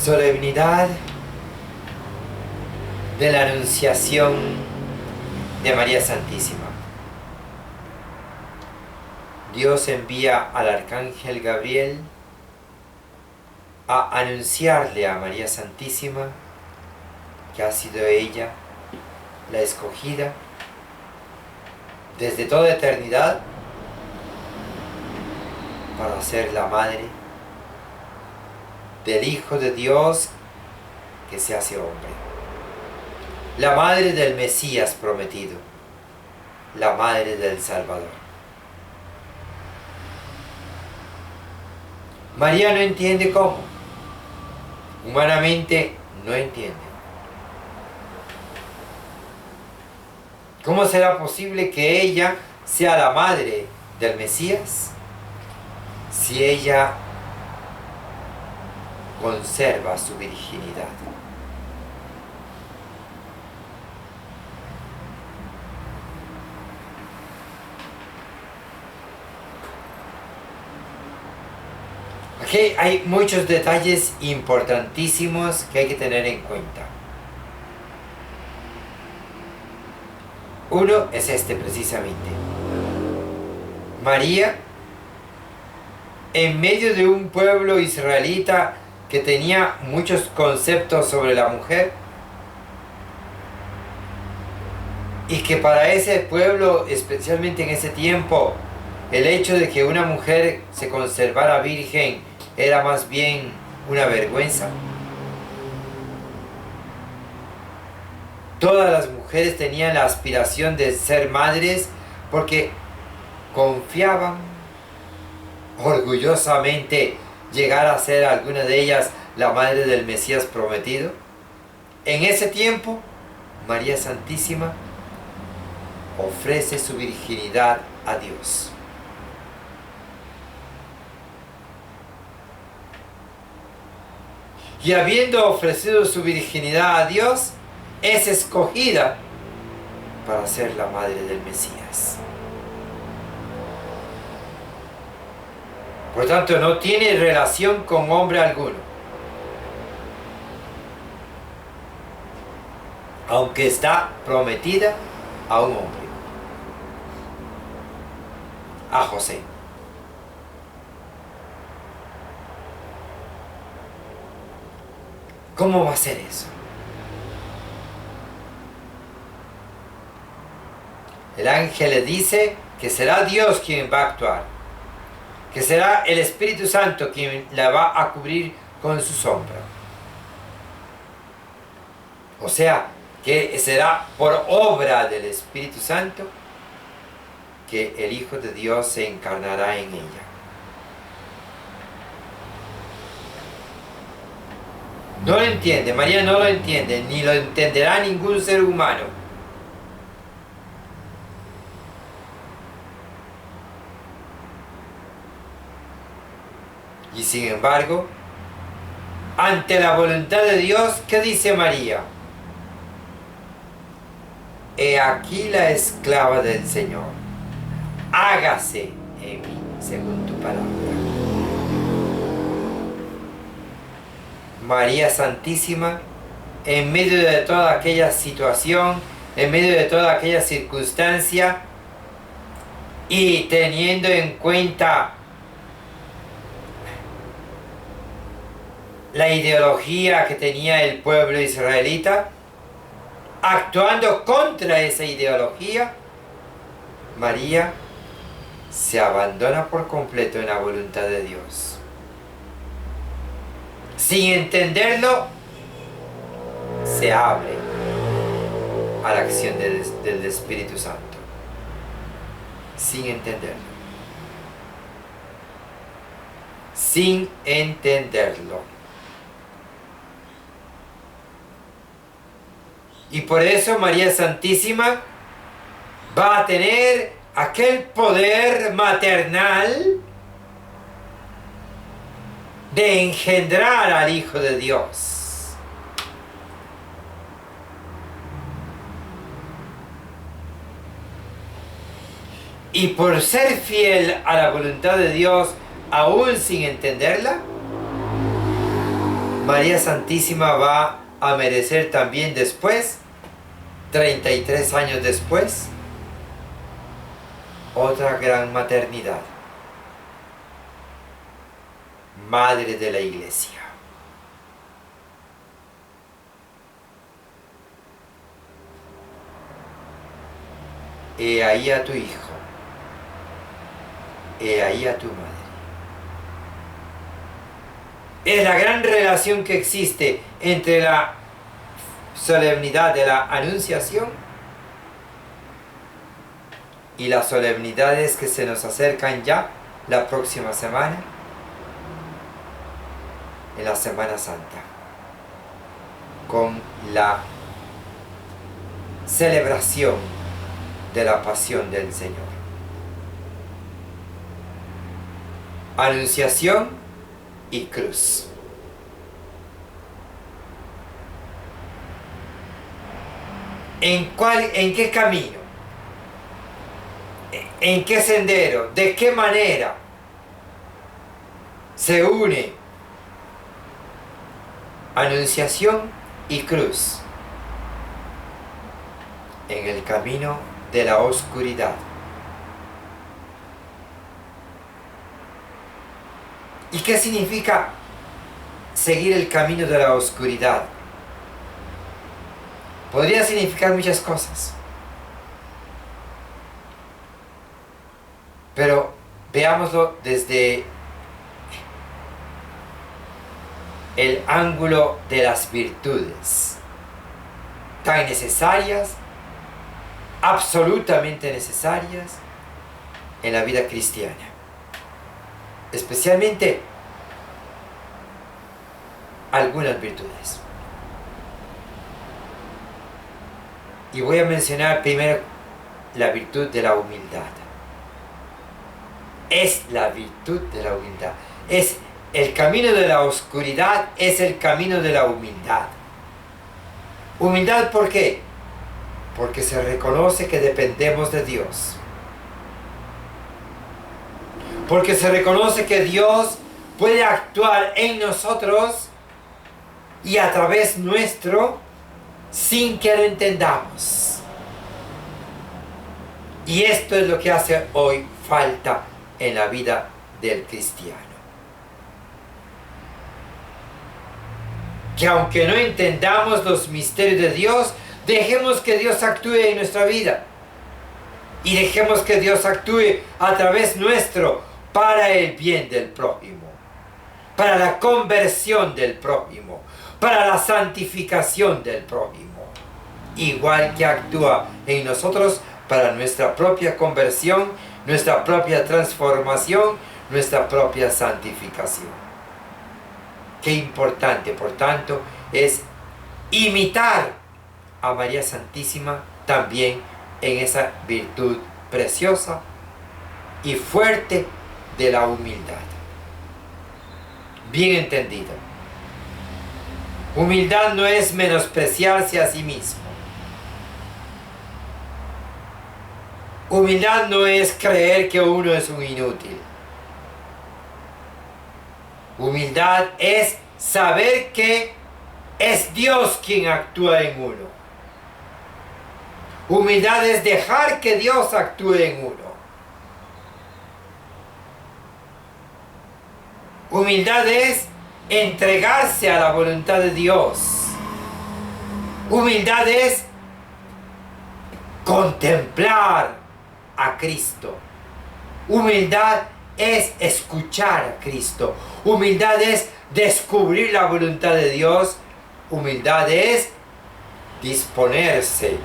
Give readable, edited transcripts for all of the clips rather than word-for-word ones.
Solemnidad de la Anunciación de María Santísima. Dios envía al Arcángel Gabriel a anunciarle a María Santísima que ha sido ella la escogida desde toda eternidad para ser la madre del Hijo de Dios que se hace hombre, la madre del Mesías prometido, la madre del Salvador. María no entiende cómo, humanamente no entiende. ¿Cómo será posible que ella sea la madre del Mesías si ella conserva su virginidad? Aquí hay muchos detalles importantísimos que hay que tener en cuenta. Uno es este precisamente. María, en medio de un pueblo israelita que tenía muchos conceptos sobre la mujer, y que para ese pueblo, especialmente en ese tiempo, el hecho de que una mujer se conservara virgen era más bien una vergüenza. Todas las mujeres tenían la aspiración de ser madres porque confiaban orgullosamente llegar a ser alguna de ellas la madre del Mesías prometido. En ese tiempo, María Santísima ofrece su virginidad a Dios. Y habiendo ofrecido su virginidad a Dios, es escogida para ser la madre del Mesías. Por tanto, no tiene relación con hombre alguno, aunque está prometida a un hombre, a José. ¿Cómo va a ser eso? El ángel le dice que será Dios quien va a actuar, que será el Espíritu Santo quien la va a cubrir con su sombra. O sea, que será por obra del Espíritu Santo que el Hijo de Dios se encarnará en ella. No lo entiende, María no lo entiende, ni lo entenderá ningún ser humano. Y sin embargo, ante la voluntad de Dios, ¿qué dice María? He aquí la esclava del Señor, hágase en mí según tu palabra. María Santísima, en medio de toda aquella situación, en medio de toda aquella circunstancia, y teniendo en cuenta la ideología que tenía el pueblo israelita, actuando contra esa ideología, María se abandona por completo en la voluntad de Dios. Sin entenderlo, se abre a la acción del Espíritu Santo. Sin entenderlo. Sin entenderlo. Y por eso María Santísima va a tener aquel poder maternal de engendrar al Hijo de Dios. Y por ser fiel a la voluntad de Dios, aún sin entenderla, María Santísima va a merecer también después, 33 años después, otra gran maternidad. Madre de la Iglesia. He ahí a tu hijo. He ahí a tu madre. Es la gran relación que existe entre la solemnidad de la Anunciación y las solemnidades que se nos acercan ya la próxima semana, en la Semana Santa, con la celebración de la pasión del Señor. Anunciación y cruz. ¿En qué camino? ¿En qué sendero? ¿De qué manera se une Anunciación y cruz? En el camino de la oscuridad. ¿Y qué significa seguir el camino de la oscuridad? Podría significar muchas cosas. Pero veámoslo desde el ángulo de las virtudes, tan necesarias, absolutamente necesarias en la vida cristiana. Especialmente algunas virtudes. Y voy a mencionar primero la virtud de la humildad. Es la virtud de la humildad. Es el camino de la oscuridad, es el camino de la humildad. Humildad, ¿por qué? Porque se reconoce que dependemos de Dios. Porque se reconoce que Dios puede actuar en nosotros y a través nuestro sin que lo entendamos. Y esto es lo que hace hoy falta en la vida del cristiano. Que aunque no entendamos los misterios de Dios, dejemos que Dios actúe en nuestra vida. Y dejemos que Dios actúe a través nuestro para el bien del prójimo, para la conversión del prójimo, para la santificación del prójimo. Igual que actúa en nosotros para nuestra propia conversión, nuestra propia transformación, nuestra propia santificación. Qué importante, por tanto, es imitar a María Santísima también en esa virtud preciosa y fuerte de la humildad. Bien entendido. Humildad no es menospreciarse a sí mismo. Humildad no es creer que uno es un inútil. Humildad es saber que es Dios quien actúa en uno. Humildad es dejar que Dios actúe en uno. Humildad es entregarse a la voluntad de Dios. Humildad es contemplar a Cristo. Humildad es escuchar a Cristo. Humildad es descubrir la voluntad de Dios. Humildad es disponerse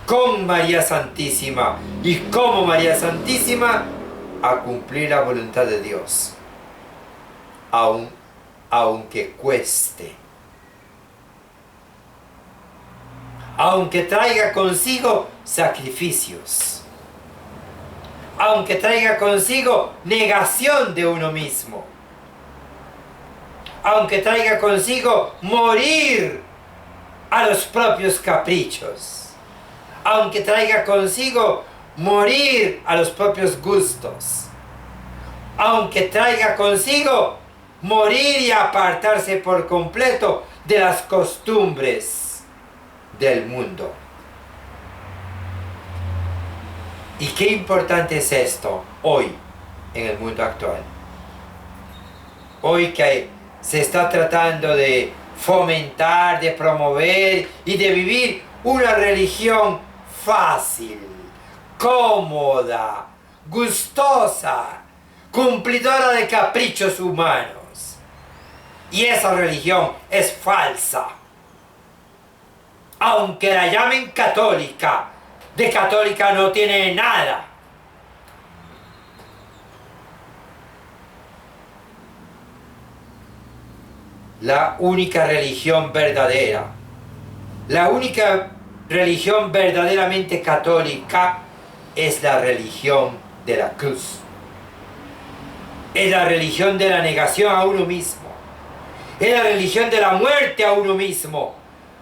con María Santísima y como María Santísima a cumplir la voluntad de Dios, aunque cueste, aunque traiga consigo sacrificios, aunque traiga consigo negación de uno mismo, aunque traiga consigo morir a los propios caprichos, aunque traiga consigo morir a los propios gustos, aunque traiga consigo morir y apartarse por completo de las costumbres del mundo. ¿Y qué importante es esto hoy en el mundo actual? Hoy que se está tratando de fomentar, de promover y de vivir una religión fácil, cómoda, gustosa, cumplidora de caprichos humanos. Y esa religión es falsa. Aunque la llamen católica, de católica no tiene nada. La única religión verdadera, la única religión verdaderamente católica es la religión de la cruz. Es la religión de la negación a uno mismo. Es la religión de la muerte a uno mismo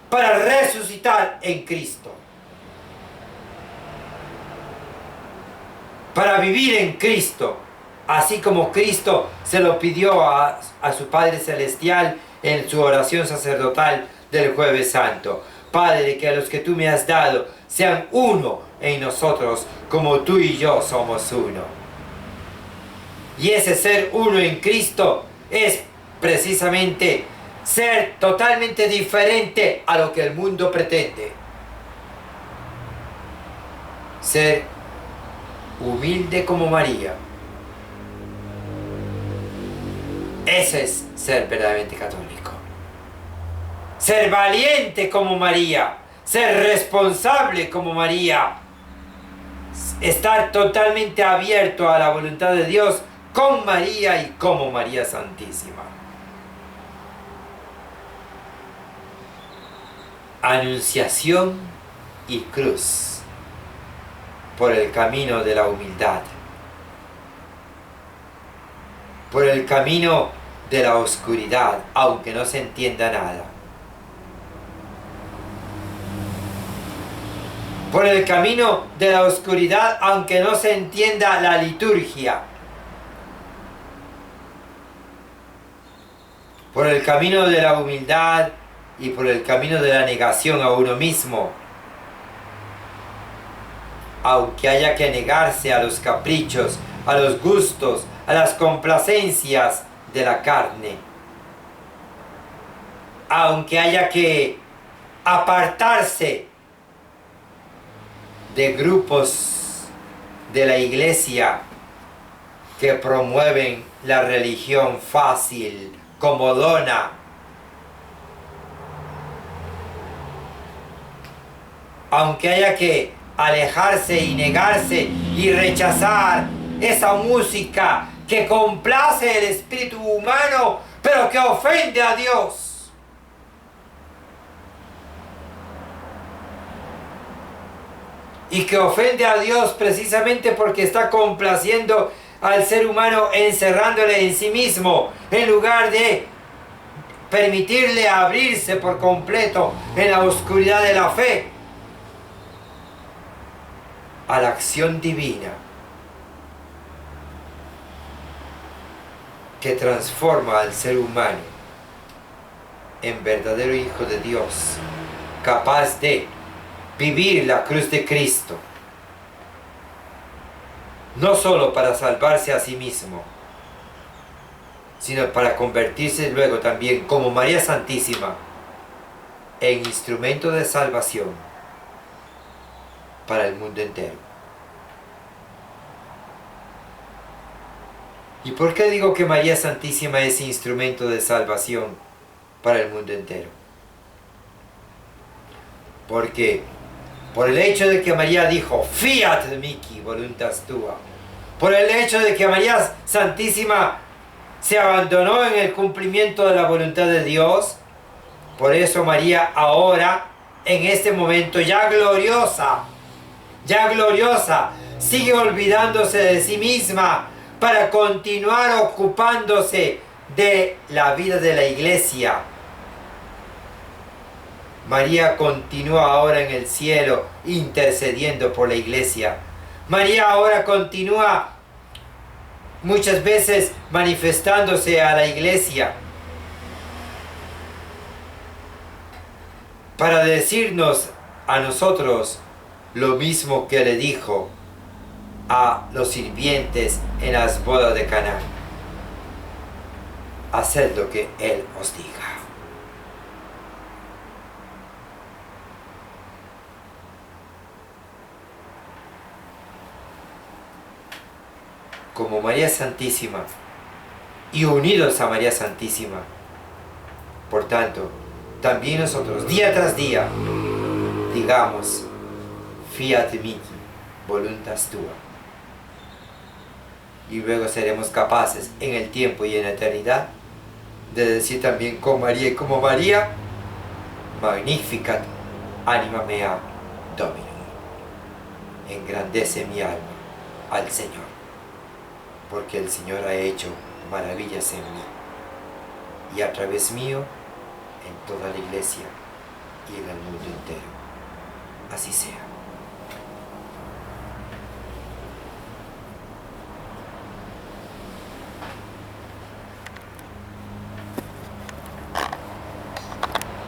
para resucitar en Cristo. Para vivir en Cristo, así como Cristo se lo pidió a su Padre Celestial en su oración sacerdotal del Jueves Santo. Padre, que a los que tú me has dado sean uno en nosotros, como tú y yo somos uno. Y ese ser uno en Cristo es precisamente ser totalmente diferente a lo que el mundo pretende. Ser humilde como María. Ese es ser verdaderamente católico. Ser valiente como María. Ser responsable como María. Estar totalmente abierto a la voluntad de Dios con María y como María Santísima. Anunciación y cruz por el camino de la humildad, por el camino de la oscuridad, aunque no se entienda nada, por el camino de la oscuridad, aunque no se entienda la liturgia, por el camino de la humildad y por el camino de la negación a uno mismo, aunque haya que negarse a los caprichos, a los gustos, a las complacencias de la carne, aunque haya que apartarse de grupos de la iglesia que promueven la religión fácil, comodona, aunque haya que alejarse y negarse y rechazar esa música que complace el espíritu humano, pero que ofende a Dios. Y que ofende a Dios precisamente porque está complaciendo al ser humano, encerrándole en sí mismo, en lugar de permitirle abrirse por completo en la oscuridad de la fe a la acción divina que transforma al ser humano en verdadero hijo de Dios, capaz de vivir la cruz de Cristo, no solo para salvarse a sí mismo, sino para convertirse luego también, como María Santísima, en instrumento de salvación para el mundo entero. ¿Y por qué digo que María Santísima es instrumento de salvación para el mundo entero? Porque por el hecho de que María dijo Fiat mihi voluntas tua, por el hecho de que María Santísima se abandonó en el cumplimiento de la voluntad de Dios, por eso María ahora, en este momento ya gloriosa, sigue olvidándose de sí misma para continuar ocupándose de la vida de la iglesia. María continúa ahora en el cielo intercediendo por la iglesia. María ahora continúa muchas veces manifestándose a la iglesia para decirnos a nosotros lo mismo que le dijo a los sirvientes en las bodas de Caná. Haced lo que Él os diga. Como María Santísima y unidos a María Santísima, por tanto, también nosotros, día tras día, digamos, fiat mihi, voluntas tua. Y luego seremos capaces en el tiempo y en la eternidad de decir también con María y como María, Magnificat anima mea Dominum. Engrandece mi alma al Señor, porque el Señor ha hecho maravillas en mí y a través mío en toda la iglesia y en el mundo entero. Así sea.